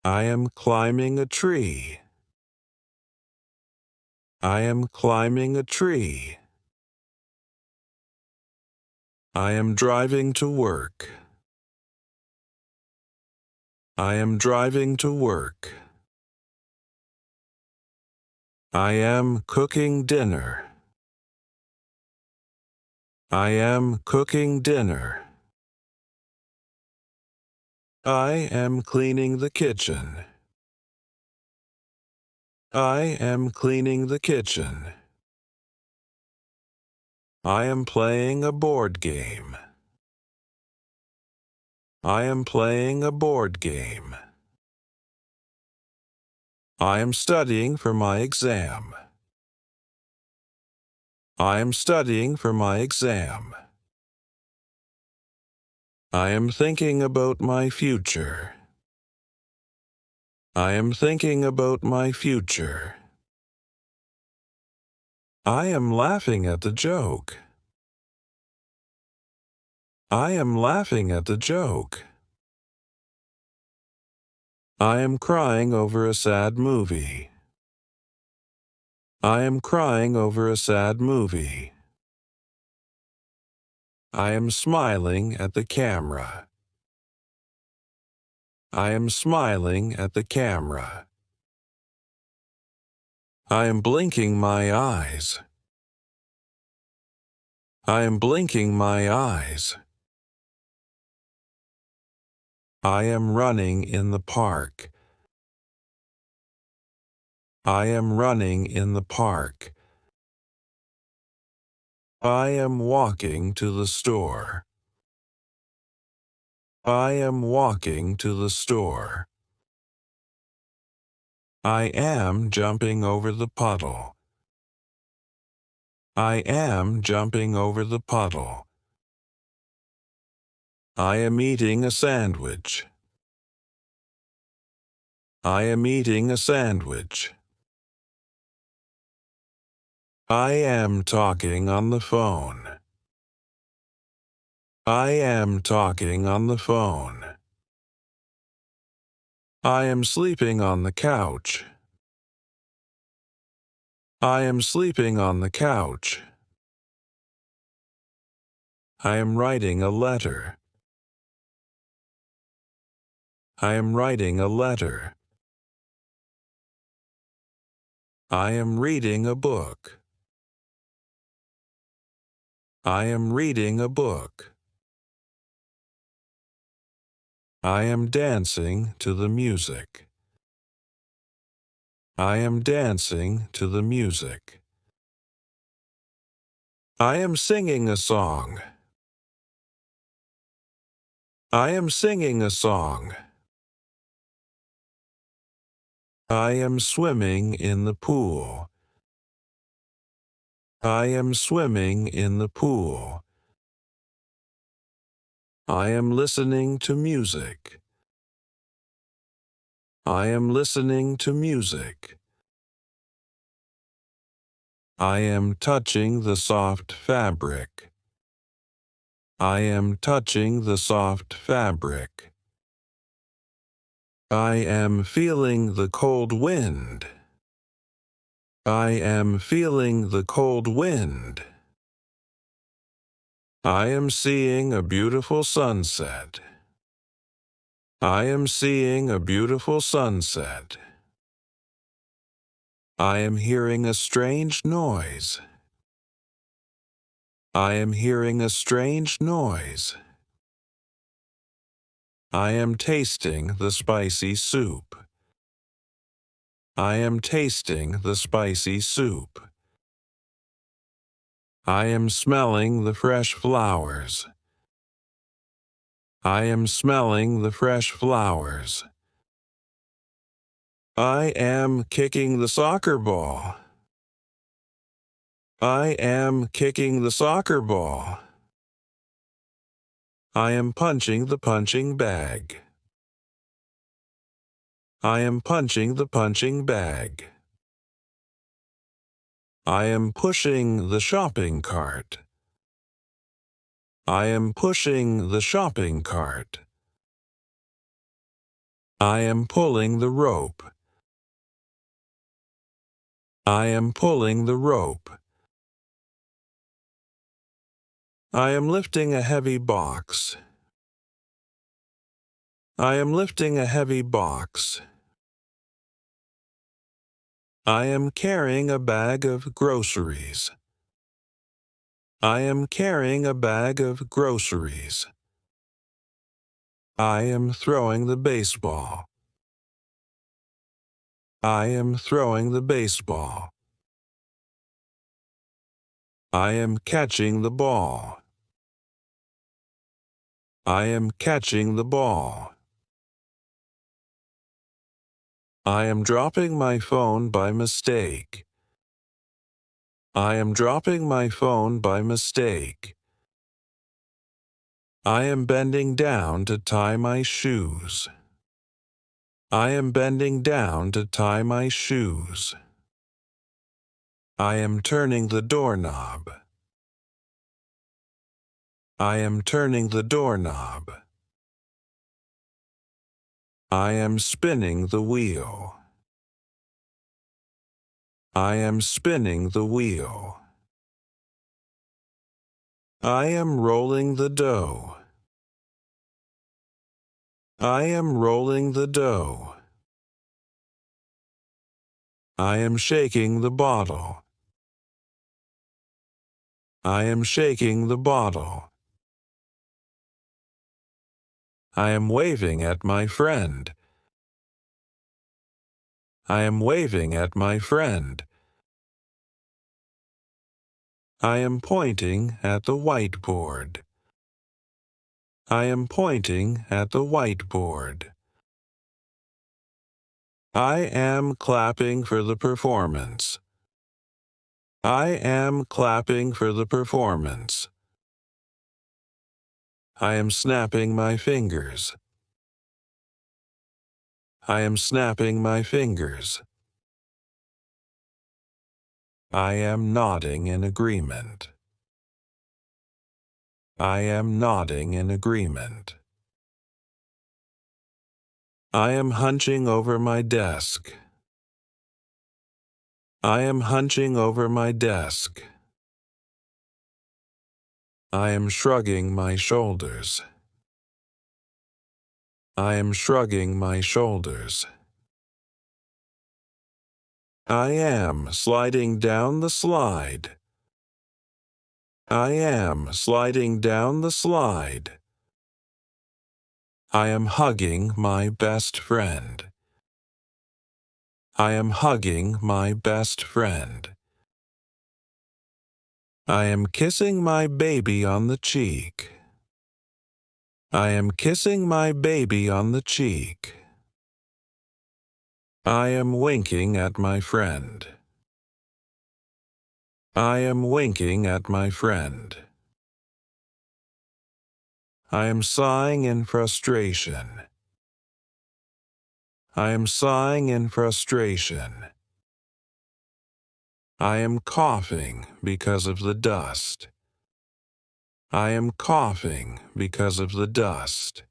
I am climbing a tree. I am climbing a tree. I am driving to work. I am driving to work. I am cooking dinner. I am cooking dinner. I am cleaning the kitchen. I am cleaning the kitchen. I am playing a board game. I am playing a board game. I am studying for my exam. I am studying for my exam. I am thinking about my future. I am thinking about my future. I am laughing at the joke. I am laughing at the joke. I am crying over a sad movie. I am crying over a sad movie. I am smiling at the camera. I am smiling at the camera. I am blinking my eyes. I am blinking my eyes. I am running in the park. I am running in the park. I am walking to the store. I am walking to the store. I am jumping over the puddle. I am jumping over the puddle. I am eating a sandwich. I am eating a sandwich. I am talking on the phone. I am talking on the phone. I am sleeping on the couch. I am sleeping on the couch. I am writing a letter. I am writing a letter. I am reading a book. I am reading a book. I am dancing to the music. I am dancing to the music. I am singing a song. I am singing a song. I am swimming in the pool. I am swimming in the pool. I am listening to music. I am listening to music. I am touching the soft fabric. I am touching the soft fabric. I am feeling the cold wind. I am feeling the cold wind. I am seeing a beautiful sunset. I am seeing a beautiful sunset. I am hearing a strange noise. I am hearing a strange noise. I am tasting the spicy soup. I am tasting the spicy soup. I am smelling the fresh flowers. I am smelling the fresh flowers. I am kicking the soccer ball. I am kicking the soccer ball. I am punching the punching bag. I am punching the punching bag. I am pushing the shopping cart. I am pushing the shopping cart. I am pulling the rope. I am pulling the rope. I am lifting a heavy box. I am lifting a heavy box. I am carrying a bag of groceries. I am carrying a bag of groceries. I am throwing the baseball. I am throwing the baseball. I am catching the ball. I am catching the ball. I am dropping my phone by mistake. I am dropping my phone by mistake. I am bending down to tie my shoes. I am bending down to tie my shoes. I am turning the doorknob. I am turning the doorknob. I am spinning the wheel. I am spinning the wheel. I am rolling the dough. I am rolling the dough. I am shaking the bottle. I am shaking the bottle. I am waving at my friend. I am waving at my friend. I am pointing at the whiteboard. I am pointing at the whiteboard. I am clapping for the performance. I am clapping for the performance. I am snapping my fingers. I am snapping my fingers. I am nodding in agreement. I am nodding in agreement. I am hunching over my desk. I am hunching over my desk. I am shrugging my shoulders. I am shrugging my shoulders. I am sliding down the slide. I am sliding down the slide. I am hugging my best friend. I am hugging my best friend. I am kissing my baby on the cheek. I am kissing my baby on the cheek. I am winking at my friend. I am winking at my friend. I am sighing in frustration. I am sighing in frustration. I am coughing because of the dust. I am coughing because of the dust.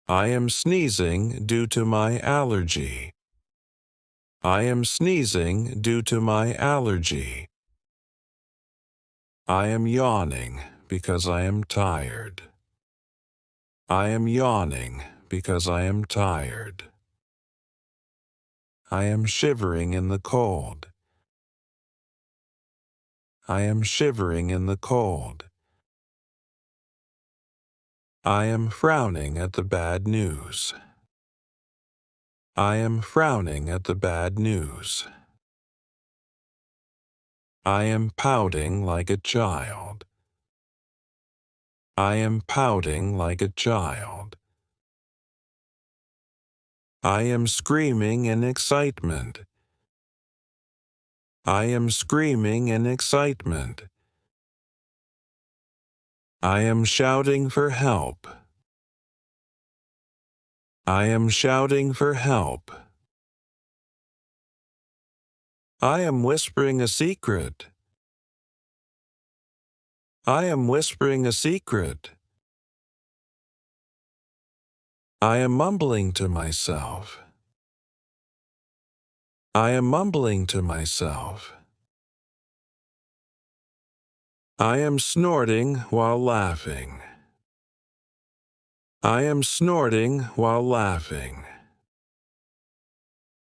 I am sneezing due to my allergy. I am sneezing due to my allergy. I am yawning because I am tired. I am yawning because I am tired. I am shivering in the cold. I am shivering in the cold. I am frowning at the bad news. I am frowning at the bad news. I am pouting like a child. I am pouting like a child. I am screaming in excitement. I am screaming in excitement. I am shouting for help. I am shouting for help. I am whispering a secret. I am whispering a secret. I am mumbling to myself. I am mumbling to myself. I am snorting while laughing. I am snorting while laughing.